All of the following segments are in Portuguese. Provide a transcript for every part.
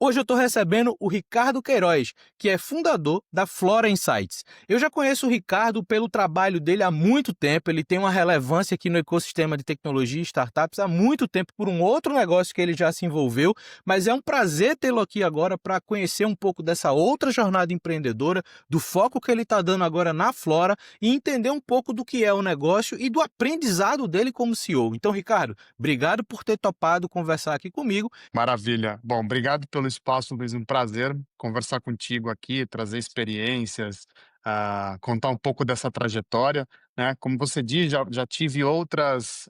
Hoje eu estou recebendo o Ricardo Queiroz, que é fundador da Flora Insights. Eu já conheço o Ricardo pelo trabalho dele há muito tempo, ele tem uma relevância aqui no ecossistema de tecnologia e startups há muito tempo por um outro negócio que ele já se envolveu, mas é um prazer tê-lo aqui agora para conhecer um pouco dessa outra jornada empreendedora, do foco que ele está dando agora na Flora e entender um pouco do que é o negócio e do aprendizado dele como CEO. Então, Ricardo, obrigado por ter topado conversar aqui comigo. Maravilha. Bom, obrigado pelo espaço, Luiz. Um prazer conversar contigo aqui, trazer experiências, contar um pouco dessa trajetória, né? Como você diz, já tive outras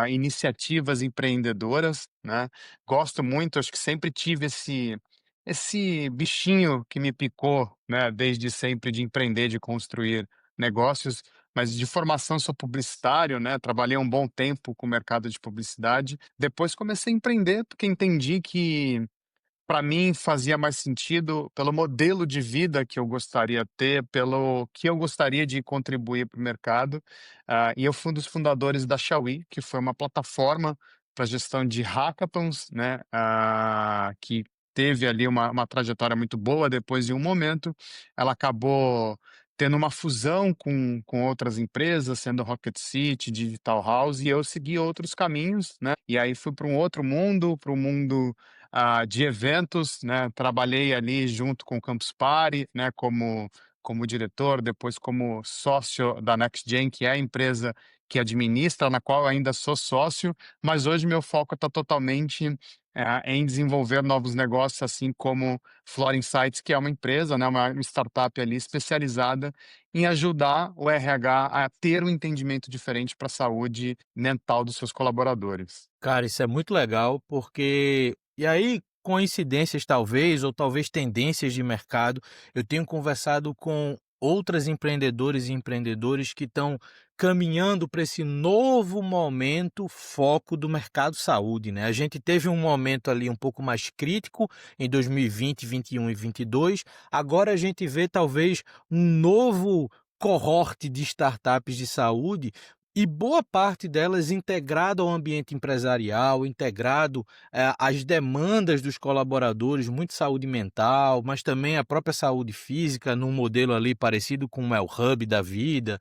iniciativas empreendedoras, né? Gosto muito, acho que sempre tive esse bichinho que me picou, né? Desde sempre de empreender, de construir negócios. Mas de formação sou publicitário, né? Trabalhei um bom tempo com o mercado de publicidade. Depois comecei a empreender porque entendi que para mim fazia mais sentido pelo modelo de vida que eu gostaria de ter, pelo que eu gostaria de contribuir para o mercado. E eu fui um dos fundadores da Xiaomi, que foi uma plataforma para gestão de hackathons, né? Que teve ali uma trajetória muito boa. Depois de um momento, ela acabou tendo uma fusão com outras empresas, sendo Rocket City, Digital House, e eu segui outros caminhos, né? E aí fui para o mundo de eventos, né? Trabalhei ali junto com o Campus Party, né? Como diretor, depois como sócio da NextGen, que é a empresa que administra, na qual eu ainda sou sócio, mas hoje meu foco está totalmente em desenvolver novos negócios, assim como Flora Insights, que é uma empresa, né? Uma startup ali especializada em ajudar o RH a ter um entendimento diferente para a saúde mental dos seus colaboradores. Cara, isso é muito legal, porque e aí, coincidências talvez, ou talvez tendências de mercado, eu tenho conversado com outras empreendedores e empreendedores que estão caminhando para esse novo momento foco do mercado saúde, né? A gente teve um momento ali um pouco mais crítico em 2020, 21 e 22. Agora a gente vê talvez um novo cohorte de startups de saúde e boa parte delas integrado ao ambiente empresarial, integrado, às demandas dos colaboradores, muito saúde mental, mas também a própria saúde física, num modelo ali parecido com o Hub da vida.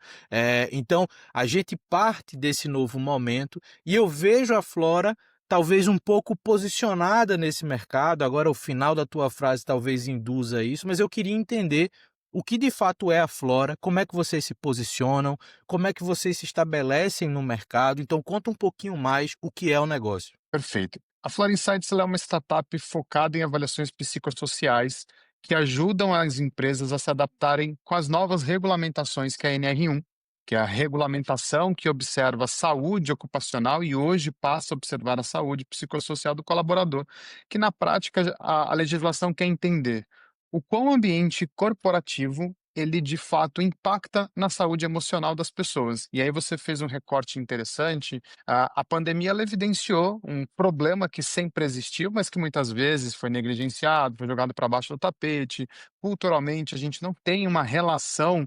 Então, a gente parte desse novo momento e eu vejo a Flora talvez um pouco posicionada nesse mercado. Agora o final da tua frase talvez induza isso, mas eu queria entender o que de fato é a Flora, como é que vocês se posicionam, como é que vocês se estabelecem no mercado? Então conta um pouquinho mais o que é o negócio. Perfeito. A Flora Insights ela é uma startup focada em avaliações psicossociais que ajudam as empresas a se adaptarem com as novas regulamentações que é a NR1, que é a regulamentação que observa a saúde ocupacional e hoje passa a observar a saúde psicossocial do colaborador, que na prática a legislação quer entender o quão o ambiente corporativo ele de fato impacta na saúde emocional das pessoas. E aí você fez um recorte interessante. A pandemia ela evidenciou um problema que sempre existiu, mas que muitas vezes foi negligenciado, foi jogado para baixo do tapete. Culturalmente, a gente não tem uma relação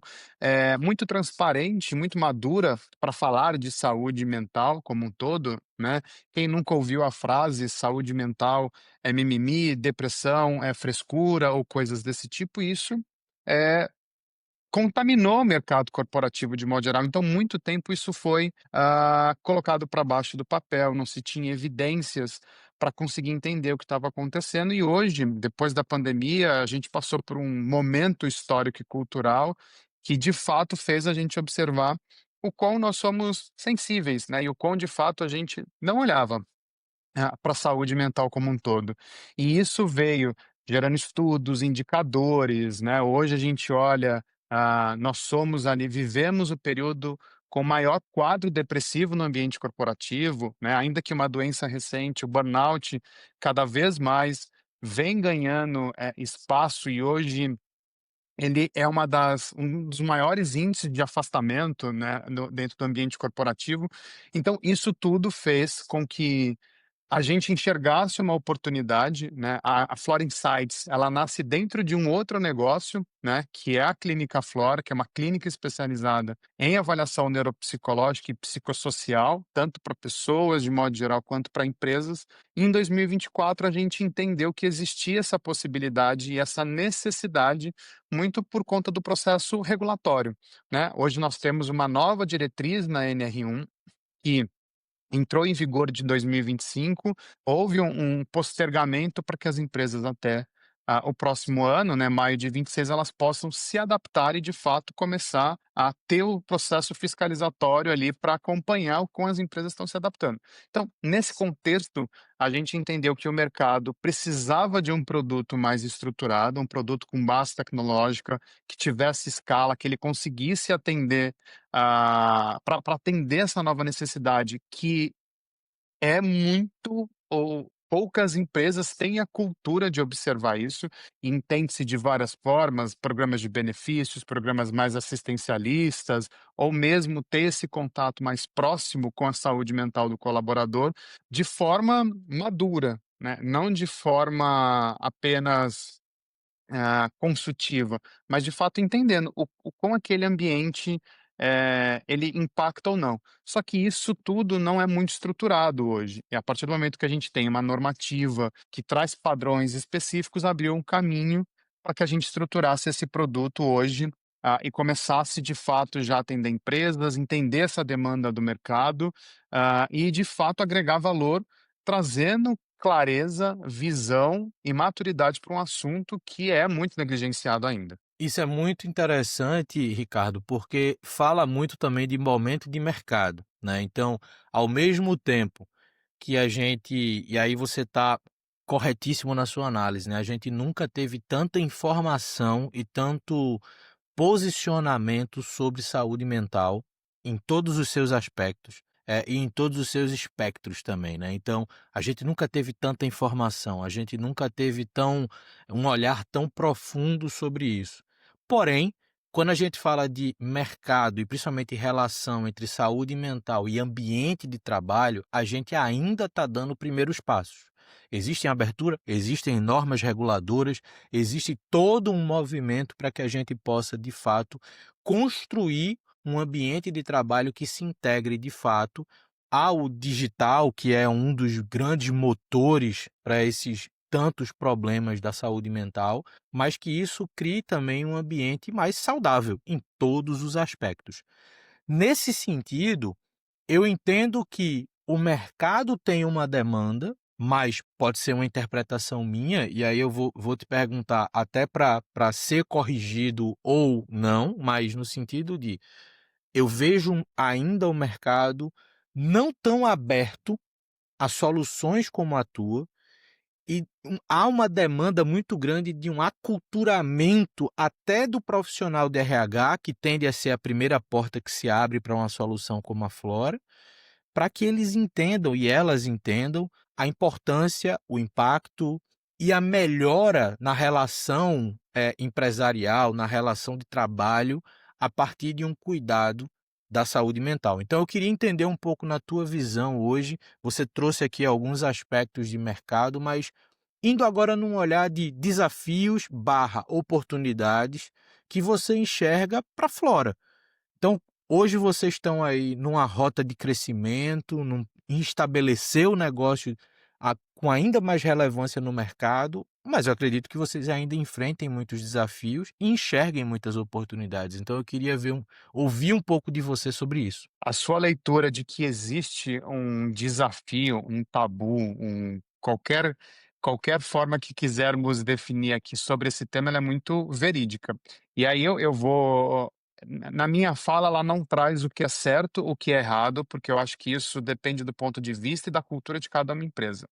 muito transparente, muito madura para falar de saúde mental como um todo, né? Quem nunca ouviu a frase saúde mental é mimimi, depressão é frescura ou coisas desse tipo, isso é contaminou o mercado corporativo de modo geral, então muito tempo isso foi, colocado para baixo do papel, não se tinha evidências para conseguir entender o que estava acontecendo e hoje, depois da pandemia, a gente passou por um momento histórico e cultural que de fato fez a gente observar o quão nós somos sensíveis, né, e o quão de fato a gente não olhava para a saúde mental como um todo. E isso veio gerando estudos, indicadores, né? Hoje a gente olha, nós somos ali, vivemos o período com maior quadro depressivo no ambiente corporativo, né? Ainda que uma doença recente, o burnout, cada vez mais vem ganhando espaço e hoje ele é um dos maiores índices de afastamento, né, dentro do ambiente corporativo. Então, isso tudo fez com que a gente enxergasse uma oportunidade, né, a Flora Insights, ela nasce dentro de um outro negócio, né, que é a Clínica Flora, que é uma clínica especializada em avaliação neuropsicológica e psicossocial, tanto para pessoas de modo geral quanto para empresas. E em 2024 a gente entendeu que existia essa possibilidade e essa necessidade muito por conta do processo regulatório, né. Hoje nós temos uma nova diretriz na NR1 que entrou em vigor de 2025, houve um postergamento para que as empresas até, o próximo ano, né, maio de 26, elas possam se adaptar e de fato começar a ter o processo fiscalizatório ali para acompanhar o como as empresas estão se adaptando. Então, nesse contexto, a gente entendeu que o mercado precisava de um produto mais estruturado, um produto com base tecnológica, que tivesse escala, que ele conseguisse atender, para atender essa nova necessidade que é muito ou poucas empresas têm a cultura de observar isso, e entende-se de várias formas, programas de benefícios, programas mais assistencialistas, ou mesmo ter esse contato mais próximo com a saúde mental do colaborador, de forma madura, né, não de forma apenas consultiva, mas de fato entendendo o quão aquele ambiente, ele impacta ou não. Só que isso tudo não é muito estruturado hoje, e a partir do momento que a gente tem uma normativa que traz padrões específicos, abriu um caminho para que a gente estruturasse esse produto hoje, e começasse de fato já a atender empresas, entender essa demanda do mercado, e de fato agregar valor, trazendo clareza, visão e maturidade para um assunto que é muito negligenciado ainda. Isso é muito interessante, Ricardo, porque fala muito também de momento de mercado, né? Então, ao mesmo tempo que a gente, e aí você está corretíssimo na sua análise, né? A gente nunca teve tanta informação e tanto posicionamento sobre saúde mental em todos os seus aspectos, e em todos os seus espectros também, né. Então, a gente nunca teve tanta informação, a gente nunca teve um olhar tão profundo sobre isso. Porém, quando a gente fala de mercado e principalmente relação entre saúde mental e ambiente de trabalho, a gente ainda está dando primeiros passos. Existem abertura, existem normas reguladoras, existe todo um movimento para que a gente possa, de fato, construir um ambiente de trabalho que se integre, de fato, ao digital, que é um dos grandes motores para esses tantos problemas da saúde mental, mas que isso crie também um ambiente mais saudável em todos os aspectos. Nesse sentido, eu entendo que o mercado tem uma demanda, mas pode ser uma interpretação minha, e aí eu vou te perguntar até para ser corrigido ou não, mas no sentido de eu vejo ainda o mercado não tão aberto a soluções como a tua, e há uma demanda muito grande de um aculturamento até do profissional de RH, que tende a ser a primeira porta que se abre para uma solução como a Flora, para que eles entendam e elas entendam a importância, o impacto e a melhora na relação, empresarial, na relação de trabalho, a partir de um cuidado da saúde mental. Então eu queria entender um pouco na tua visão hoje, você trouxe aqui alguns aspectos de mercado, mas indo agora num olhar de desafios/oportunidades que você enxerga para a Flora. Então, hoje vocês estão aí numa rota de crescimento, em estabelecer o negócio com ainda mais relevância no mercado, mas eu acredito que vocês ainda enfrentem muitos desafios e enxerguem muitas oportunidades. Então eu queria ouvir um pouco de você sobre isso. A sua leitura de que existe um desafio, um tabu, qualquer forma que quisermos definir aqui sobre esse tema, ela é muito verídica. E aí eu vou na minha fala, ela não traz o que é certo, o que é errado, porque eu acho que isso depende do ponto de vista e da cultura de cada uma empresa.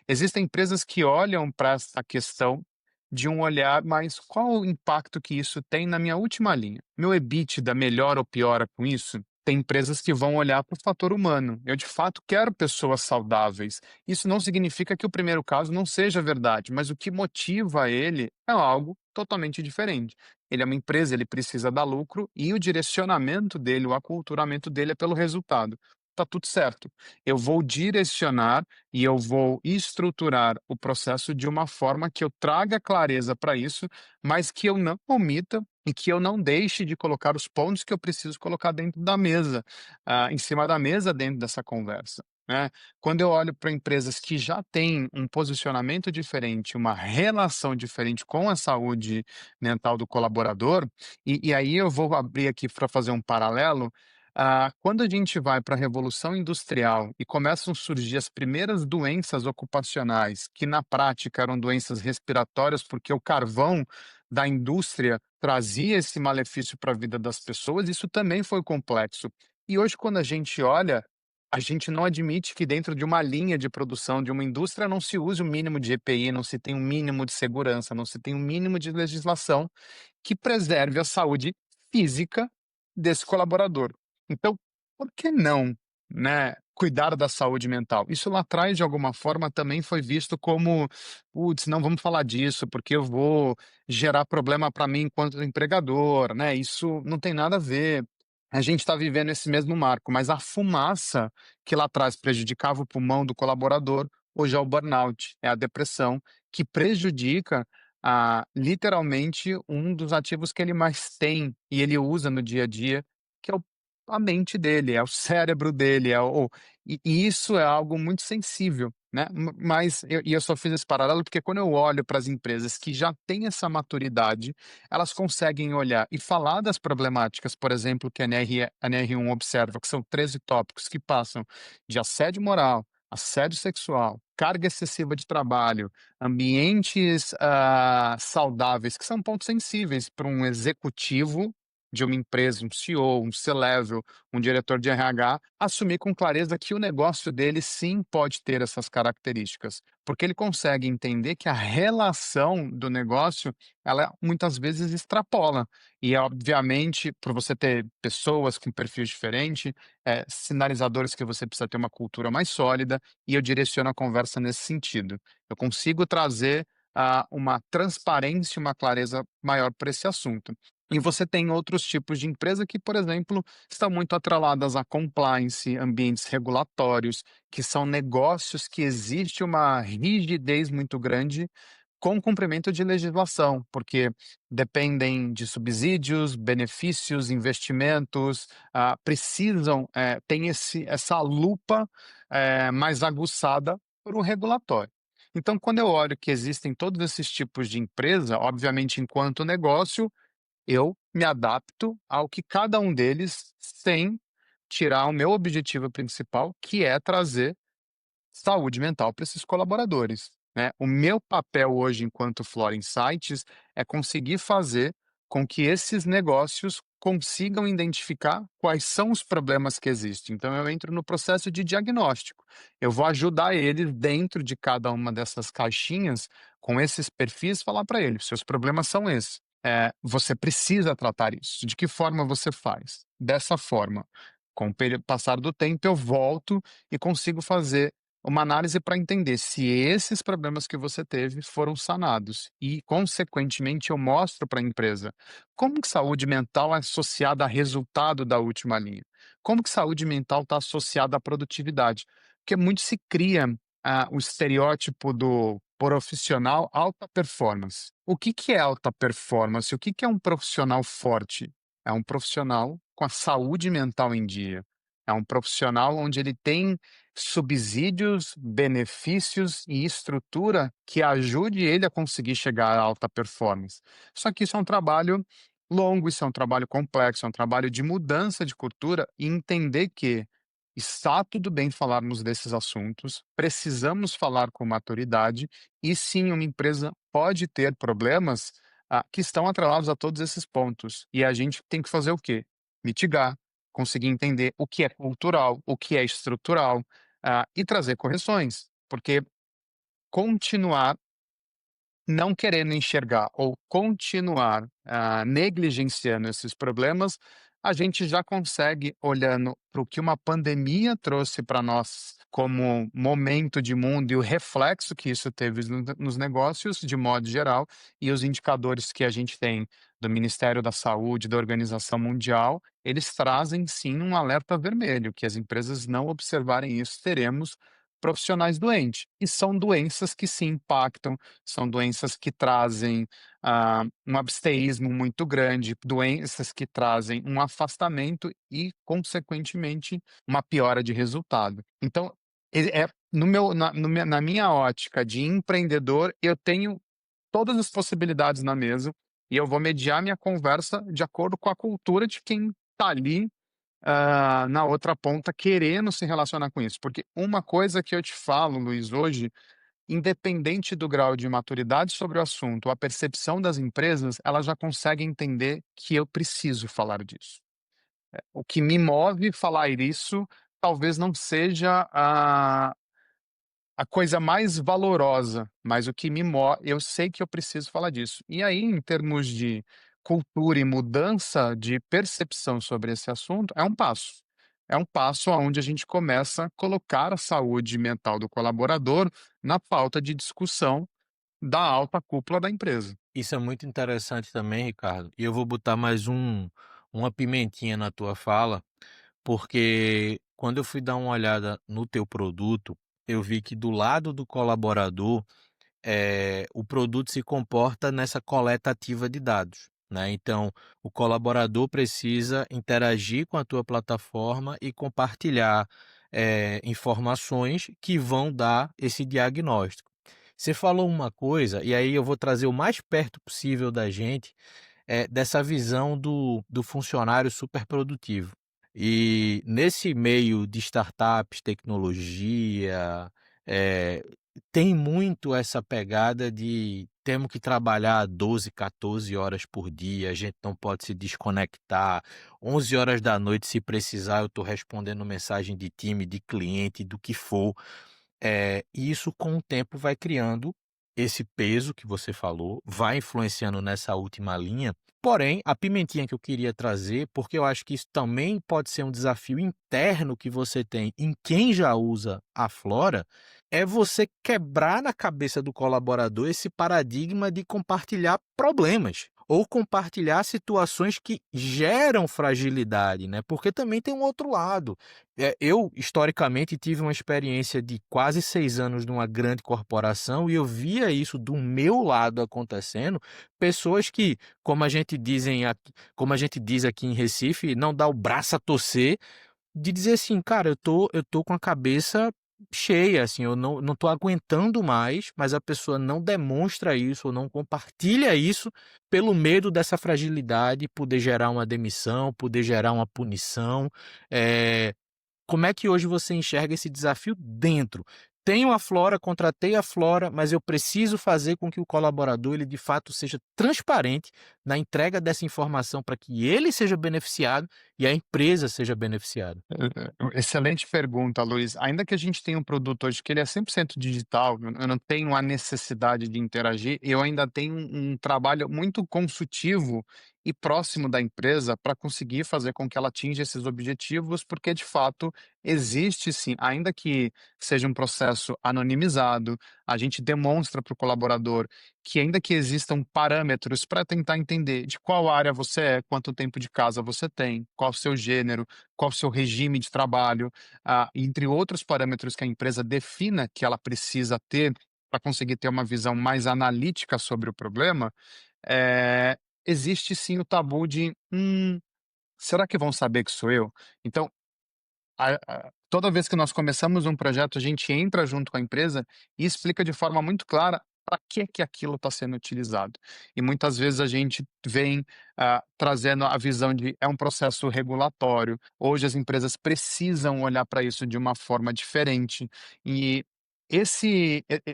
Existem empresas que olham para essa questão de um olhar, mas qual o impacto que isso tem na minha última linha? Meu EBITDA melhora ou piora com isso? Tem empresas que vão olhar para o fator humano. Eu, de fato, quero pessoas saudáveis. Isso não significa que o primeiro caso não seja verdade, mas o que motiva ele é algo totalmente diferente. Ele é uma empresa, ele precisa dar lucro e o direcionamento dele, o aculturamento dele é pelo resultado. tá tudo certo. Eu vou direcionar e eu vou estruturar o processo de uma forma que eu traga clareza para isso, mas que eu não omita e que eu não deixe de colocar os pontos que eu preciso colocar dentro da mesa, em cima da mesa dentro dessa conversa, né. Quando eu olho para empresas que já têm um posicionamento diferente, uma relação diferente com a saúde mental do colaborador, e aí eu vou abrir aqui para fazer um paralelo, quando a gente vai para a revolução industrial e começam a surgir as primeiras doenças ocupacionais, que na prática eram doenças respiratórias, porque o carvão da indústria trazia esse malefício para a vida das pessoas, isso também foi complexo. E hoje, quando a gente olha, a gente não admite que dentro de uma linha de produção de uma indústria não se use o mínimo de EPI, não se tem um mínimo de segurança, não se tem um mínimo de legislação que preserve a saúde física desse colaborador. Então, por que não, né, cuidar da saúde mental? Isso lá atrás, de alguma forma, também foi visto como: "Putz, não vamos falar disso, porque eu vou gerar problema para mim enquanto empregador, né, isso não tem nada a ver". A gente está vivendo esse mesmo marco, mas a fumaça que lá atrás prejudicava o pulmão do colaborador, hoje é o burnout, é a depressão, que prejudica literalmente um dos ativos que ele mais tem e ele usa no dia a dia, que é a mente dele, é o cérebro dele, e isso é algo muito sensível, né. Mas eu só fiz esse paralelo, porque quando eu olho para as empresas que já têm essa maturidade, elas conseguem olhar e falar das problemáticas, por exemplo, que a NR1 observa, que são 13 tópicos que passam de assédio moral, assédio sexual, carga excessiva de trabalho, ambientes, saudáveis, que são pontos sensíveis para um executivo de uma empresa, um CEO, um C-level, um diretor de RH, assumir com clareza que o negócio dele sim pode ter essas características, porque ele consegue entender que a relação do negócio, ela muitas vezes extrapola. E obviamente, por você ter pessoas com perfil diferente, sinalizadores que você precisa ter uma cultura mais sólida, e eu direciono a conversa nesse sentido. Eu consigo trazer, uma transparência e uma clareza maior para esse assunto. E você tem outros tipos de empresa que, por exemplo, estão muito atreladas a compliance, ambientes regulatórios, que são negócios que existe uma rigidez muito grande com cumprimento de legislação, porque dependem de subsídios, benefícios, investimentos, precisam, tem essa lupa, mais aguçada por um regulatório. Então, quando eu olho que existem todos esses tipos de empresa, obviamente, enquanto negócio, eu me adapto ao que cada um deles sem tirar o meu objetivo principal, que é trazer saúde mental para esses colaboradores, né. O meu papel hoje enquanto Flora Insights é conseguir fazer com que esses negócios consigam identificar quais são os problemas que existem. Então eu entro no processo de diagnóstico. Eu vou ajudar eles dentro de cada uma dessas caixinhas, com esses perfis, falar para eles: "Seus problemas são esses. Você precisa tratar isso. De que forma você faz? Dessa forma". Com o passar do tempo eu volto e consigo fazer uma análise para entender se esses problemas que você teve foram sanados e, consequentemente, eu mostro para a empresa como que saúde mental é associada a resultado da última linha, como que saúde mental está associada à produtividade, porque muito se cria o estereótipo do profissional alta performance. O que que é alta performance? O que que é um profissional forte? É um profissional com a saúde mental em dia. É um profissional onde ele tem subsídios, benefícios e estrutura que ajude ele a conseguir chegar à alta performance. Só que isso é um trabalho longo, isso é um trabalho complexo, é um trabalho de mudança de cultura e entender que está tudo bem falarmos desses assuntos, precisamos falar com maturidade e sim, uma empresa pode ter problemas que estão atrelados a todos esses pontos. E a gente tem que fazer o quê? Mitigar, conseguir entender o que é cultural, o que é estrutural, e trazer correções, porque continuar não querendo enxergar ou continuar, negligenciando esses problemas, a gente já consegue, olhando para o que uma pandemia trouxe para nós como momento de mundo e o reflexo que isso teve nos negócios, de modo geral, e os indicadores que a gente tem do Ministério da Saúde, da Organização Mundial, eles trazem sim um alerta vermelho, que as empresas não observarem isso, teremos profissionais doentes. E são doenças que se impactam, são doenças que trazem um absteísmo muito grande, doenças que trazem um afastamento e, consequentemente, uma piora de resultado. Então, no meu, na, no meu- na minha ótica de empreendedor, eu tenho todas as possibilidades na mesa e eu vou mediar minha conversa de acordo com a cultura de quem está ali na outra ponta querendo se relacionar com isso. Porque uma coisa que eu te falo, Luiz, hoje, independente do grau de maturidade sobre o assunto, a percepção das empresas, elas já conseguem entender que eu preciso falar disso. O que me move falar isso talvez não seja a coisa mais valorosa, mas o que me move, eu sei que eu preciso falar disso. E aí, em termos de cultura e mudança de percepção sobre esse assunto, é um passo. É um passo aonde a gente começa a colocar a saúde mental do colaborador na pauta de discussão da alta cúpula da empresa. Isso é muito interessante também, Ricardo. E eu vou botar mais uma pimentinha na tua fala, porque quando eu fui dar uma olhada no teu produto, eu vi que do lado do colaborador, o produto se comporta nessa coleta ativa de dados, né? Então, o colaborador precisa interagir com a tua plataforma e compartilhar, informações que vão dar esse diagnóstico. Você falou uma coisa, e aí eu vou trazer o mais perto possível da gente, dessa visão do funcionário superprodutivo. E nesse meio de startups, tecnologia, eh, tem muito essa pegada de temos que trabalhar 12, 14 horas por dia, a gente não pode se desconectar, 11 horas da noite se precisar eu estou respondendo mensagem de time, de cliente, do que for. E isso com o tempo vai criando esse peso que você falou, vai influenciando nessa última linha. Porém, a pimentinha que eu queria trazer, porque eu acho que isso também pode ser um desafio interno que você tem em quem já usa a Flora, é você quebrar na cabeça do colaborador esse paradigma de compartilhar problemas ou compartilhar situações que geram fragilidade, né? Porque também tem um outro lado. Eu, historicamente, tive uma experiência de quase 6 anos numa grande corporação e eu via isso do meu lado acontecendo. Pessoas que, como a gente diz aqui em Recife, não dá o braço a torcer, de dizer assim, cara, eu tô com a cabeça cheia, assim, eu não tô aguentando mais, mas a pessoa não demonstra isso ou não compartilha isso pelo medo dessa fragilidade poder gerar uma demissão, poder gerar uma punição. Eh, Como é que hoje você enxerga esse desafio dentro? Tenho a Flora, contratei a Flora, mas eu preciso fazer com que o colaborador ele de fato seja transparente na entrega dessa informação para que ele seja beneficiado e a empresa seja beneficiada. Excelente pergunta, Luiz. Ainda que a gente tenha um produto hoje que ele é 100% digital, eu não tenho a necessidade de interagir, eu ainda tenho um trabalho muito consultivo e próximo da empresa para conseguir fazer com que ela atinja esses objetivos, porque de fato existe sim, ainda que seja um processo anonimizado, a gente demonstra para o colaborador que ainda que existam parâmetros para tentar entender de qual área você é, quanto tempo de casa você tem, qual o seu gênero, qual o seu regime de trabalho, entre outros parâmetros que a empresa defina que ela precisa ter para conseguir ter uma visão mais analítica sobre o problema, existe sim o tabu de: será que vão saber que sou eu?". Então, toda vez que nós começamos um projeto, a gente entra junto com a empresa e explica de forma muito clara para que aquilo está sendo utilizado. E muitas vezes a gente vem trazendo a visão de é um processo regulatório. Hoje as empresas precisam olhar para isso de uma forma diferente. E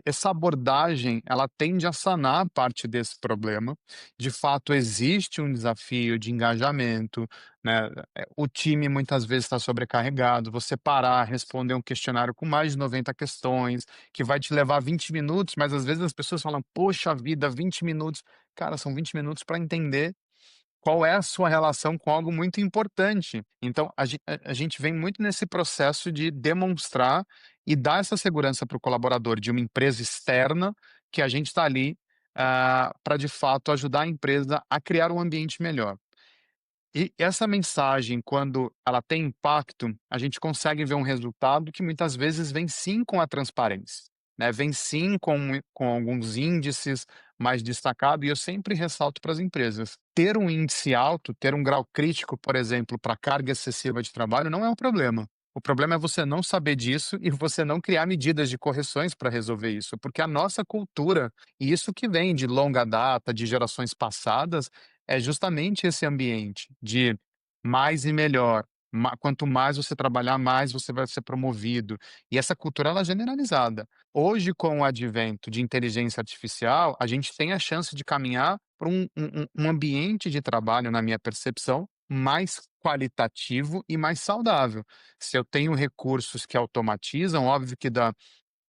essa abordagem, ela tende a sanar parte desse problema. De fato, existe um desafio de engajamento, né? O time muitas vezes está sobrecarregado, você parar, responder um questionário com mais de 90 questões, que vai te levar 20 minutos, mas às vezes as pessoas falam: "Poxa vida, 20 minutos". Cara, são 20 minutos para entender qual é a sua relação com algo muito importante. Então, a gente vem muito nesse processo de demonstrar e dar essa segurança para o colaborador de uma empresa externa, que a gente está ali para de fato ajudar a empresa a criar um ambiente melhor. E essa mensagem, quando ela tem impacto, a gente consegue ver um resultado que muitas vezes vem sim com a transparência, né? Vem sim com alguns índices mais destacados, e eu sempre ressalto para as empresas: ter um índice alto, ter um grau crítico, por exemplo, para carga excessiva de trabalho, não é um problema. O problema é você não saber disso e você não criar medidas de correções para resolver isso, porque a nossa cultura, e isso que vem de longa data, de gerações passadas, é justamente esse ambiente de mais e melhor. Quanto mais você trabalhar, mais você vai ser promovido. E essa cultura ela é generalizada. Hoje, com o advento de inteligência artificial, a gente tem a chance de caminhar para um ambiente de trabalho, na minha percepção, mais qualitativo e mais saudável. Se eu tenho recursos que automatizam, óbvio que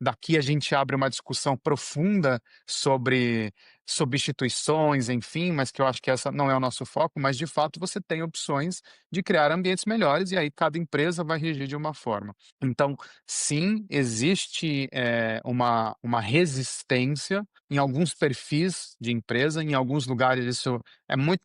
daqui a gente abre uma discussão profunda sobre substituições, enfim, mas que eu acho que essa não é o nosso foco, mas de fato você tem opções de criar ambientes melhores e aí cada empresa vai regir de uma forma. Então, sim, existe uma resistência em alguns perfis de empresa, em alguns lugares isso é muito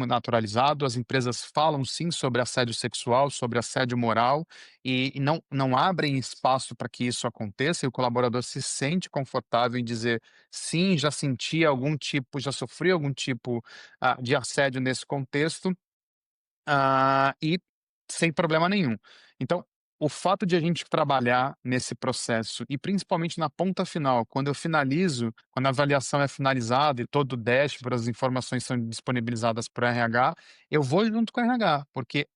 naturalizado, as empresas falam sim sobre assédio sexual, sobre assédio moral, e não abrem espaço para que isso aconteça, e o colaborador se sente confortável em dizer: "Sim, já senti algum tipo, já sofri algum tipo, de assédio nesse contexto", e sem problema nenhum. Então, o fato de a gente trabalhar nesse processo e principalmente na ponta final, quando eu finalizo, quando a avaliação é finalizada e todo o dashboard, as informações são disponibilizadas para o RH, eu vou junto com o RH, porque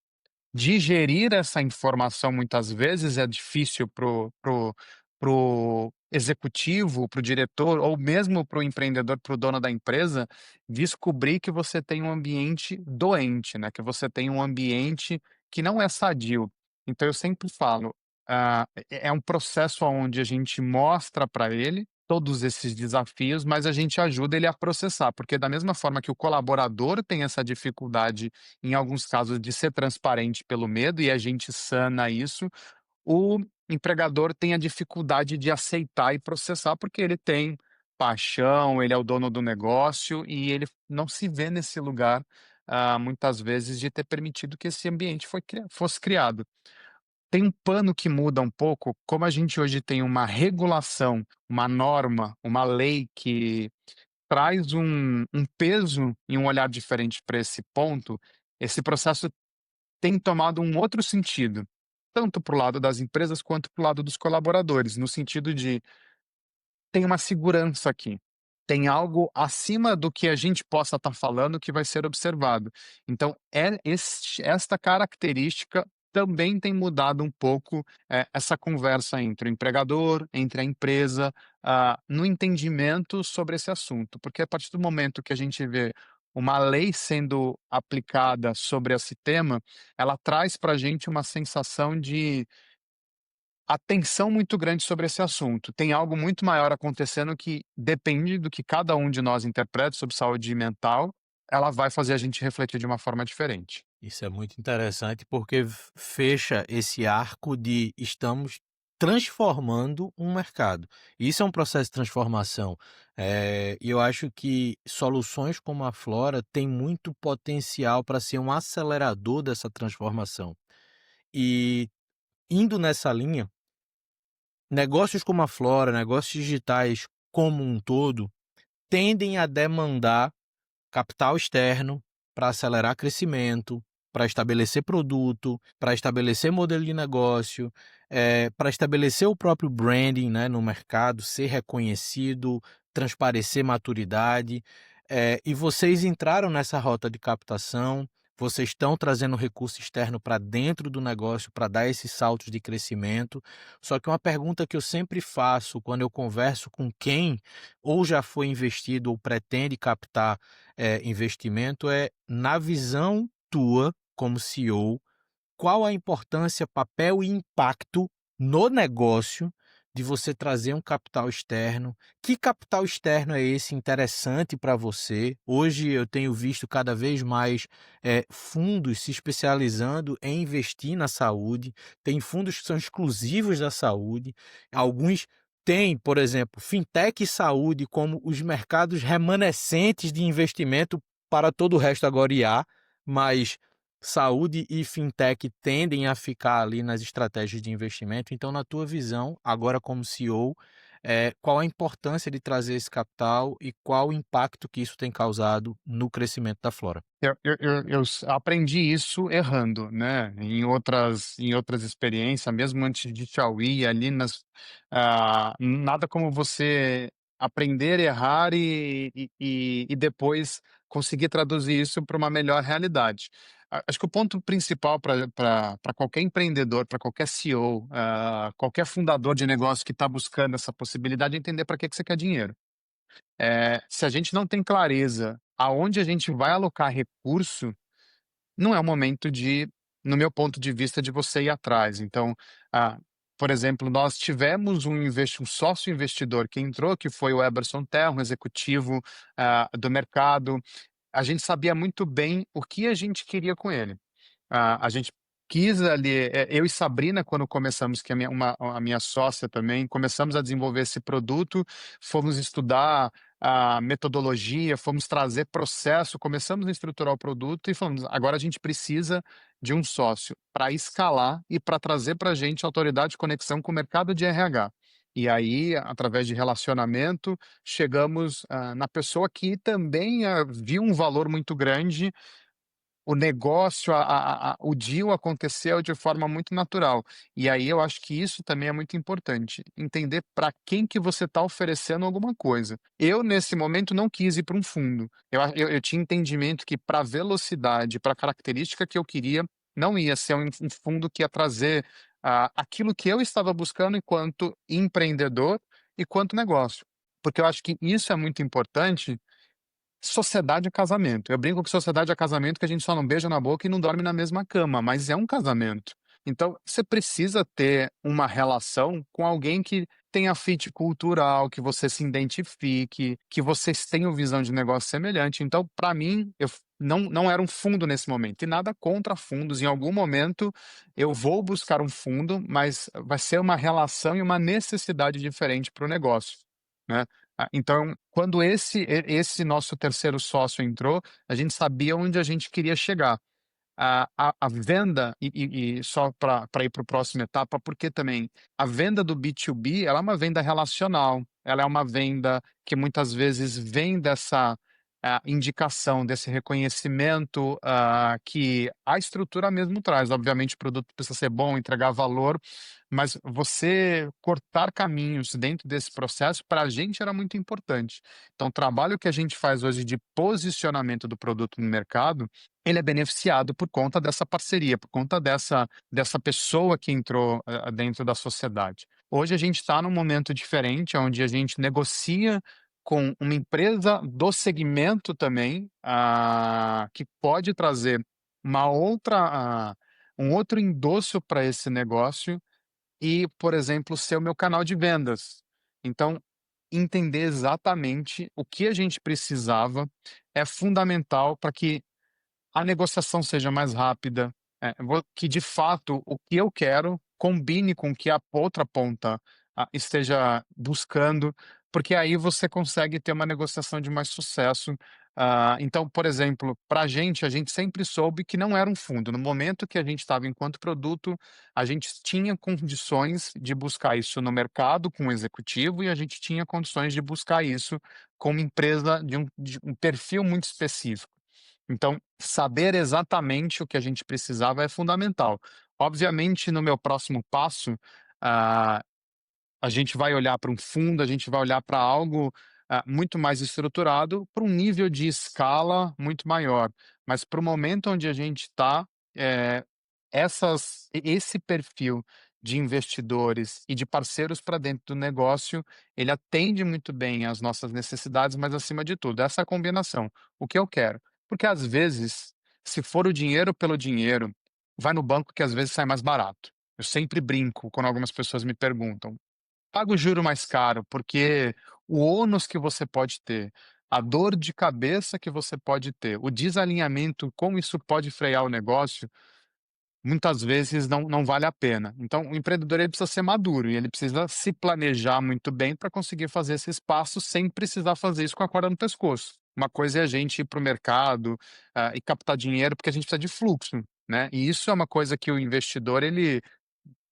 digerir essa informação muitas vezes é difícil pro executivo, para o diretor ou mesmo para o empreendedor, para o dono da empresa, descobrir que você tem um ambiente doente, né, que você tem um ambiente que não é sadio. Então eu sempre falo, é um processo onde a gente mostra para ele todos esses desafios, mas a gente ajuda ele a processar, porque da mesma forma que o colaborador tem essa dificuldade em alguns casos, de ser transparente pelo medo e a gente sana isso, o empregador tem a dificuldade de aceitar e processar, porque ele tem paixão, ele é o dono do negócio e ele não se vê nesse lugar, muitas vezes, de ter permitido que esse ambiente fosse criado. Tem um pano que muda um pouco, como a gente hoje tem uma regulação, uma norma, uma lei que traz um peso e um olhar diferente para esse ponto, esse processo tem tomado um outro sentido, tanto para o lado das empresas quanto para o lado dos colaboradores, no sentido de: tem uma segurança aqui. Tem algo acima do que a gente possa estar falando que vai ser observado. Então, esta característica também tem mudado um pouco, essa conversa entre o empregador, entre a empresa, no entendimento sobre esse assunto. Porque a partir do momento que a gente vê uma lei sendo aplicada sobre esse tema, ela traz para a gente uma sensação de atenção muito grande sobre esse assunto. Tem algo muito maior acontecendo que depende do que cada um de nós interpreta sobre saúde mental, ela vai fazer a gente refletir de uma forma diferente. Isso é muito interessante porque fecha esse arco de estamos transformando um mercado. Isso é um processo de transformação. E eu acho que soluções como a Flora têm muito potencial para ser um acelerador dessa transformação. E indo nessa linha, negócios como a Flora, negócios digitais como um todo, tendem a demandar capital externo para acelerar crescimento, para estabelecer produto, para estabelecer modelo de negócio, para estabelecer o próprio branding, né, no mercado, ser reconhecido, transparecer maturidade. E vocês entraram nessa rota de captação, vocês estão trazendo recurso externo para dentro do negócio para dar esses saltos de crescimento. Só que uma pergunta que eu sempre faço quando eu converso com quem ou já foi investido ou pretende captar investimento é, na visão tua como CEO, qual a importância, papel e impacto no negócio de você trazer um capital externo. Que capital externo é esse interessante para você? Hoje eu tenho visto cada vez mais fundos se especializando em investir na saúde, tem fundos que são exclusivos da saúde, alguns têm, por exemplo, fintech e saúde como os mercados remanescentes de investimento para todo o resto agora IA, mas saúde e fintech tendem a ficar ali nas estratégias de investimento. Então, na tua visão, agora como CEO, qual a importância de trazer esse capital e qual o impacto que isso tem causado no crescimento da Flora? Aprendi isso errando, né, em outras experiências, mesmo antes de Piauí, ali nada como você aprender, errar e depois conseguir traduzir isso para uma melhor realidade. Acho que o ponto principal para qualquer empreendedor, para qualquer CEO, qualquer fundador de negócio que está buscando essa possibilidade é entender para que você quer dinheiro. Se a gente não tem clareza aonde a gente vai alocar recurso, não é o momento de, no meu ponto de vista, de você ir atrás. Então, ah, por exemplo, nós tivemos um sócio investidor que entrou, que foi o Eberson Terra, um executivo do mercado. A gente sabia muito bem o que a gente queria com ele. A gente quis ali, eu e Sabrina, quando começamos, que é a minha sócia também, começamos a desenvolver esse produto, fomos estudar a metodologia, fomos trazer processo, começamos a estruturar o produto e falamos: agora a gente precisa de um sócio para escalar e para trazer para a gente autoridade de conexão com o mercado de RH. E aí, através de relacionamento, chegamos na pessoa que também viu um valor muito grande. O negócio, o deal aconteceu de forma muito natural. E aí eu acho que isso também é muito importante, entender para quem que você está oferecendo alguma coisa. Eu, nesse momento, não quis ir para um fundo. Eu tinha entendimento que para velocidade, para a característica que eu queria, não ia ser um fundo que ia trazer aquilo que eu estava buscando enquanto empreendedor e quanto negócio. Porque eu acho que isso é muito importante. Sociedade é casamento. Eu brinco que sociedade é casamento, que a gente só não beija na boca e não dorme na mesma cama, mas é um casamento. Então, você precisa ter uma relação com alguém que tenha fit cultural, que você se identifique, que vocês tenham visão de negócio semelhante. Então, para mim, não era um fundo nesse momento. E nada contra fundos. Em algum momento, eu vou buscar um fundo, mas vai ser uma relação e uma necessidade diferente para o negócio, né? Então, quando esse nosso terceiro sócio entrou, a gente sabia onde a gente queria chegar. A venda, e só para ir para a próxima etapa, porque também a venda do B2B, ela é uma venda relacional, ela é uma venda que muitas vezes vem dessa indicação, desse reconhecimento que a estrutura mesmo traz. Obviamente, o produto precisa ser bom, entregar valor, mas você cortar caminhos dentro desse processo, para a gente era muito importante. Então, o trabalho que a gente faz hoje de posicionamento do produto no mercado, ele é beneficiado por conta dessa parceria, por conta dessa pessoa que entrou dentro da sociedade. Hoje a gente está num momento diferente, onde a gente negocia com uma empresa do segmento também, que pode trazer uma um outro endosso para esse negócio e, por exemplo, ser o meu canal de vendas. Então, entender exatamente o que a gente precisava é fundamental para que a negociação seja mais rápida, que de fato o que eu quero combine com o que a outra ponta esteja buscando, porque aí você consegue ter uma negociação de mais sucesso. Então, por exemplo, para a gente sempre soube que não era um fundo. No momento que a gente estava enquanto produto, a gente tinha condições de buscar isso no mercado com o executivo e a gente tinha condições de buscar isso com uma empresa de um perfil muito específico. Então, saber exatamente o que a gente precisava é fundamental. Obviamente, no meu próximo passo, ah, a gente vai olhar para um fundo, a gente vai olhar para algo muito mais estruturado, para um nível de escala muito maior. Mas para o momento onde a gente está, esse perfil de investidores e de parceiros para dentro do negócio, ele atende muito bem às nossas necessidades, mas acima de tudo, essa combinação. O que eu quero? Porque às vezes, se for o dinheiro pelo dinheiro, vai no banco que às vezes sai mais barato. Eu sempre brinco quando algumas pessoas me perguntam: paga o juro mais caro, porque o ônus que você pode ter, a dor de cabeça que você pode ter, o desalinhamento, como isso pode frear o negócio, muitas vezes não vale a pena. Então, o empreendedor ele precisa ser maduro e ele precisa se planejar muito bem para conseguir fazer esses passos sem precisar fazer isso com a corda no pescoço. Uma coisa é a gente ir para o mercado, e captar dinheiro, porque a gente precisa de fluxo, né? E isso é uma coisa que o investidor ele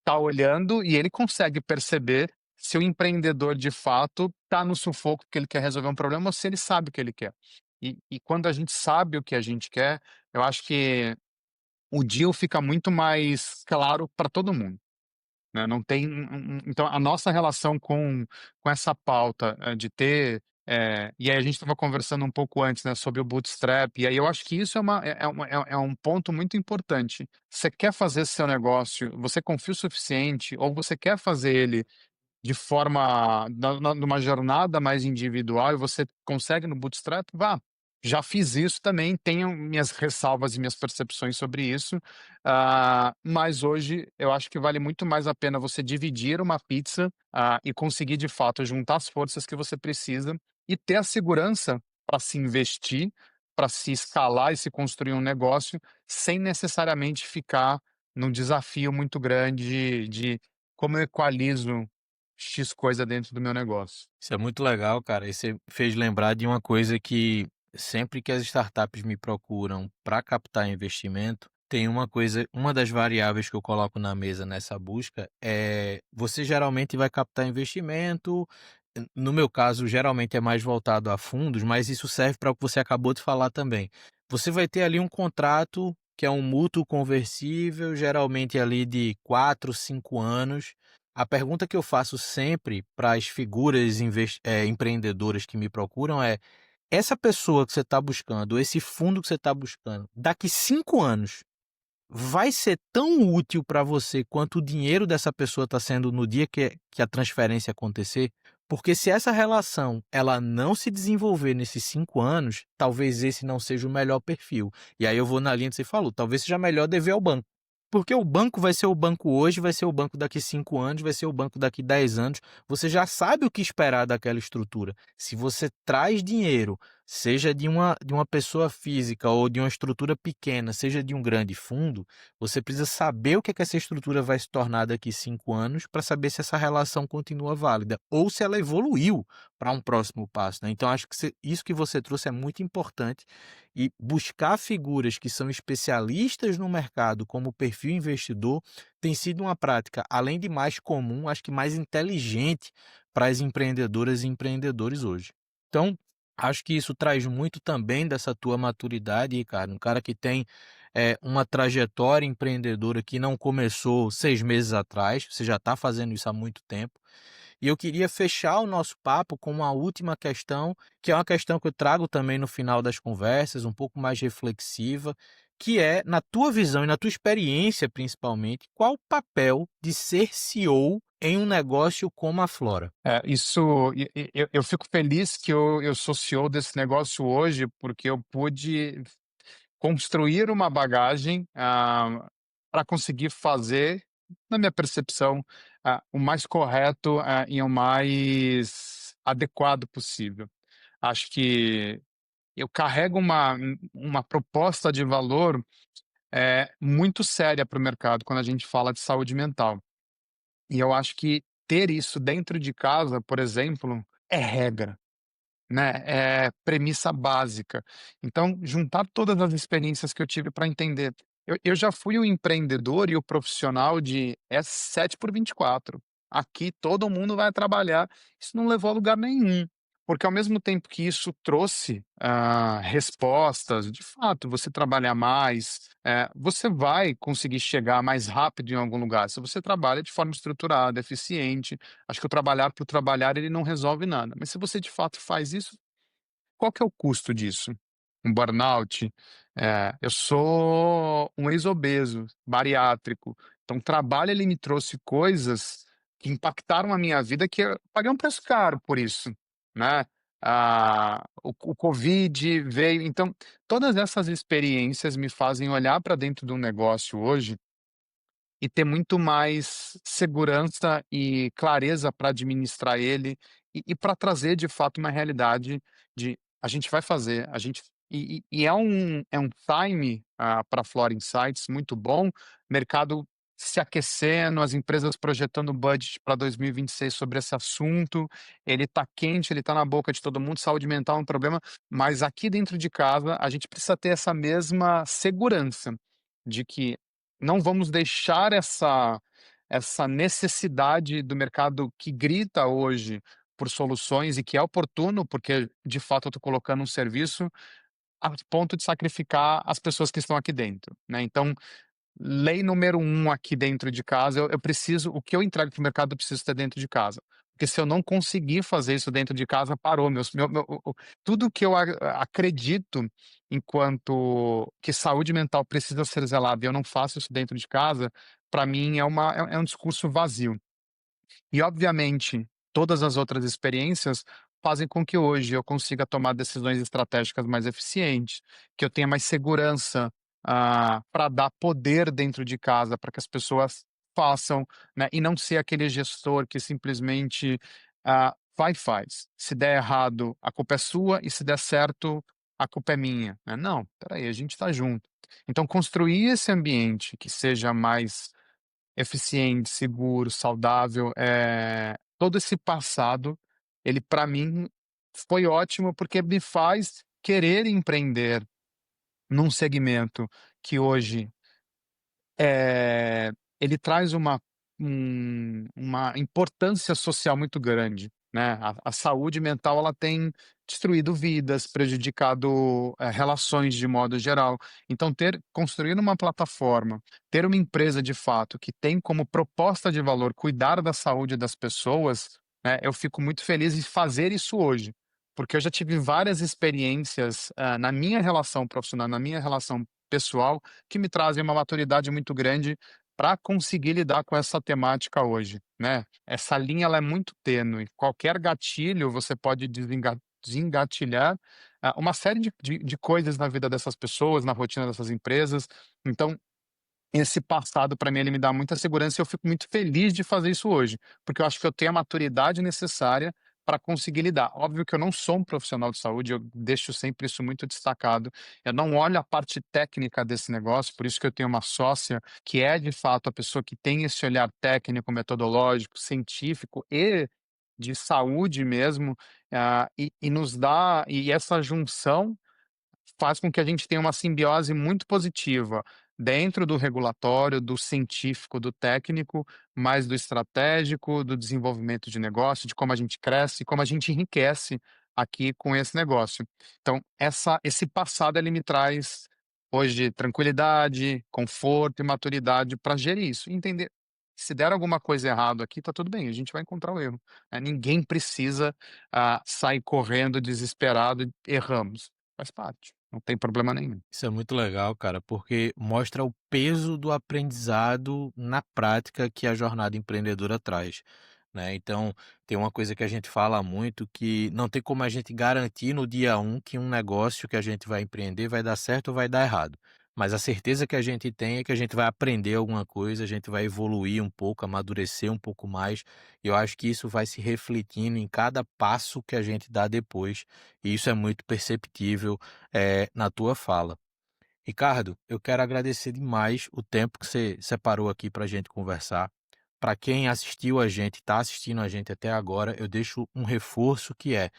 tá olhando e ele consegue perceber se o empreendedor de fato está no sufoco porque ele quer resolver um problema ou se ele sabe o que ele quer. E quando a gente sabe o que a gente quer, eu acho que o deal fica muito mais claro para todo mundo, né, não tem então a nossa relação com essa pauta, de ter, e aí a gente estava conversando um pouco antes, né, sobre o bootstrap, e aí eu acho que isso é um ponto muito importante. Você quer fazer seu negócio, você confia o suficiente ou você quer fazer ele de forma numa jornada mais individual e você consegue no bootstrap, vá. Já fiz isso também, tenho minhas ressalvas e minhas percepções sobre isso, mas hoje eu acho que vale muito mais a pena você dividir uma pizza, e conseguir de fato juntar as forças que você precisa e ter a segurança para se investir, para se escalar e se construir um negócio, sem necessariamente ficar num desafio muito grande de como eu equalizo X coisa dentro do meu negócio. Isso é muito legal, cara. E você fez lembrar de uma coisa que sempre que as startups me procuram para captar investimento, tem uma coisa, uma das variáveis que eu coloco na mesa nessa busca é você geralmente vai captar investimento. No meu caso, geralmente é mais voltado a fundos, mas isso serve para o que você acabou de falar também. Você vai ter ali um contrato que é um mútuo conversível, geralmente ali de 4, 5 anos. A pergunta que eu faço sempre para as figuras empreendedoras que me procuram é: essa pessoa que você está buscando, esse fundo que você está buscando, daqui 5 anos, vai ser tão útil para você quanto o dinheiro dessa pessoa está sendo no dia que a transferência acontecer? Porque se essa relação ela não se desenvolver nesses 5 anos, talvez esse não seja o melhor perfil. E aí eu vou na linha que você falou, talvez seja melhor dever ao banco. Porque o banco vai ser o banco hoje, vai ser o banco daqui 5 anos, vai ser o banco daqui 10 anos. Você já sabe o que esperar daquela estrutura. Se você traz dinheiro, seja de uma pessoa física ou de uma estrutura pequena, seja de um grande fundo, você precisa saber o que é que essa estrutura vai se tornar daqui 5 anos para saber se essa relação continua válida ou se ela evoluiu para um próximo passo, né? Então, acho que isso que você trouxe é muito importante e buscar figuras que são especialistas no mercado, como o perfil investidor, tem sido uma prática, além de mais comum, acho que mais inteligente para as empreendedoras e empreendedores hoje. Então, acho que isso traz muito também dessa tua maturidade, Ricardo, um cara que tem uma trajetória empreendedora que não começou 6 meses atrás, você já está fazendo isso há muito tempo. E eu queria fechar o nosso papo com uma última questão, que é uma questão que eu trago também no final das conversas, um pouco mais reflexiva, que é, na tua visão e na tua experiência principalmente, qual o papel de ser CEO em um negócio como a Flora? Isso eu fico feliz que eu sou CEO desse negócio hoje, porque eu pude construir uma bagagem, para conseguir fazer, na minha percepção, o mais correto, e o mais adequado possível. Acho que eu carrego uma proposta de valor, muito séria para o mercado quando a gente fala de saúde mental. E eu acho que ter isso dentro de casa, por exemplo, é regra. Né, é premissa básica. Então, juntar todas as experiências que eu tive para entender. Eu já fui o empreendedor e o profissional de é 7 por 24. Aqui todo mundo vai trabalhar. Isso não levou a lugar nenhum. Porque ao mesmo tempo que isso trouxe, respostas, de fato, você trabalhar mais, você vai conseguir chegar mais rápido em algum lugar, se você trabalha de forma estruturada, eficiente. Acho que o trabalhar por trabalhar, ele não resolve nada, mas se você de fato faz isso, qual que é o custo disso? Um burnout? Eu sou um ex-obeso, bariátrico, então o trabalho ele me trouxe coisas que impactaram a minha vida que eu paguei um preço caro por isso, né. O covid veio, então todas essas experiências me fazem olhar para dentro do negócio hoje e ter muito mais segurança e clareza para administrar ele e para trazer de fato uma realidade de a gente vai fazer, a gente e é um time, pra Flora Insights muito bom, mercado se aquecendo, as empresas projetando budget para 2026 sobre esse assunto, ele está quente, ele está na boca de todo mundo, saúde mental é um problema, mas aqui dentro de casa a gente precisa ter essa mesma segurança de que não vamos deixar essa necessidade do mercado que grita hoje por soluções e que é oportuno, porque de fato eu estou colocando um serviço a ponto de sacrificar as pessoas que estão aqui dentro, né. Então, lei número um aqui dentro de casa, eu preciso o que eu entrego para o mercado, eu preciso ter dentro de casa. Porque se eu não conseguir fazer isso dentro de casa, parou meus meu o tudo que eu acredito enquanto que saúde mental precisa ser zelada e eu não faço isso dentro de casa, para mim é um discurso vazio. E obviamente, todas as outras experiências fazem com que hoje eu consiga tomar decisões estratégicas mais eficientes, que eu tenha mais segurança, para dar poder dentro de casa para que as pessoas façam, né, e não ser aquele gestor que simplesmente, vai e faz. Se der errado, a culpa é sua e se der certo, a culpa é minha, né. Não, espera aí, a gente está junto. Então construir esse ambiente que seja mais eficiente, seguro, saudável, todo esse passado, ele para mim foi ótimo, porque me faz querer empreender num segmento que hoje eh, ele traz uma importância social muito grande, né. A saúde mental ela tem destruído vidas, prejudicado, relações de modo geral. Então construir uma plataforma, ter uma empresa de fato que tem como proposta de valor cuidar da saúde das pessoas, né, eu fico muito feliz em fazer isso hoje, porque eu já tive várias experiências, na minha relação profissional, na minha relação pessoal, que me trazem uma maturidade muito grande para conseguir lidar com essa temática hoje, né. Essa linha ela é muito tênue, qualquer gatilho você pode desengatilhar, uma série de coisas na vida dessas pessoas, na rotina dessas empresas. Então esse passado para mim ele me dá muita segurança e eu fico muito feliz de fazer isso hoje, porque eu acho que eu tenho a maturidade necessária para conseguir lidar. Óbvio que eu não sou um profissional de saúde, eu deixo sempre isso muito destacado. Eu não olho a parte técnica desse negócio, por isso que eu tenho uma sócia que é de fato a pessoa que tem esse olhar técnico, metodológico, científico e de saúde mesmo, e nos dá e essa junção faz com que a gente tenha uma simbiose muito positiva dentro do regulatório, do científico, do técnico, mas do estratégico, do desenvolvimento de negócio, de como a gente cresce, como a gente enriquece aqui com esse negócio. Então, esse passado ele me traz hoje tranquilidade, conforto e maturidade para gerir isso. E entender se der alguma coisa errado aqui, tá tudo bem, a gente vai encontrar o erro. Né? Ninguém precisa sair correndo desesperado, erramos. Faz parte, não tem problema nenhum. Isso é muito legal, cara, porque mostra o peso do aprendizado na prática que a jornada empreendedora traz, né. Então, tem uma coisa que a gente fala muito que não tem como a gente garantir no dia um que um negócio que a gente vai empreender vai dar certo ou vai dar errado. Mas a certeza que a gente tem é que a gente vai aprender alguma coisa, a gente vai evoluir um pouco, amadurecer um pouco mais, e eu acho que isso vai se refletindo em cada passo que a gente dá depois, e isso é muito perceptível, na tua fala. Ricardo, eu quero agradecer demais o tempo que você separou aqui para a gente conversar. Para quem assistiu a gente, está assistindo a gente até agora, eu deixo um reforço que é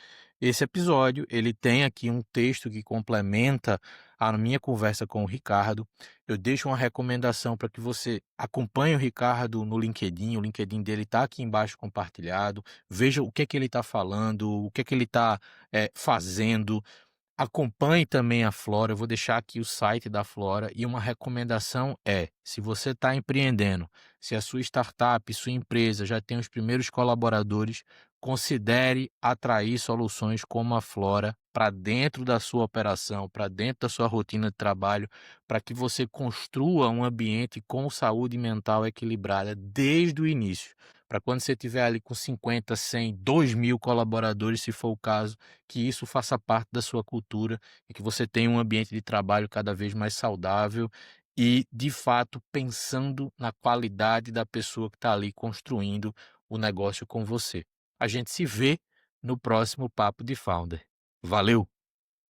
esse episódio, ele tem aqui um texto que complementa a minha conversa com o Ricardo. Eu deixo uma recomendação para que você acompanhe o Ricardo no LinkedIn. O LinkedIn dele está aqui embaixo compartilhado. Veja o que é que ele está falando, o que é que ele está fazendo. Acompanhe também a Flora, eu vou deixar aqui o site da Flora e uma recomendação é, se você está empreendendo, se a sua startup, sua empresa já tem os primeiros colaboradores, considere atrair soluções como a Flora para dentro da sua operação, para dentro da sua rotina de trabalho, para que você construa um ambiente com saúde mental equilibrada desde o início. Para quando você estiver ali com 50, 100, 2.000 colaboradores, se for o caso, que isso faça parte da sua cultura e que você tenha um ambiente de trabalho cada vez mais saudável e, de fato, pensando na qualidade da pessoa que está ali construindo o negócio com você. A gente se vê no próximo Papo de Founder. Valeu!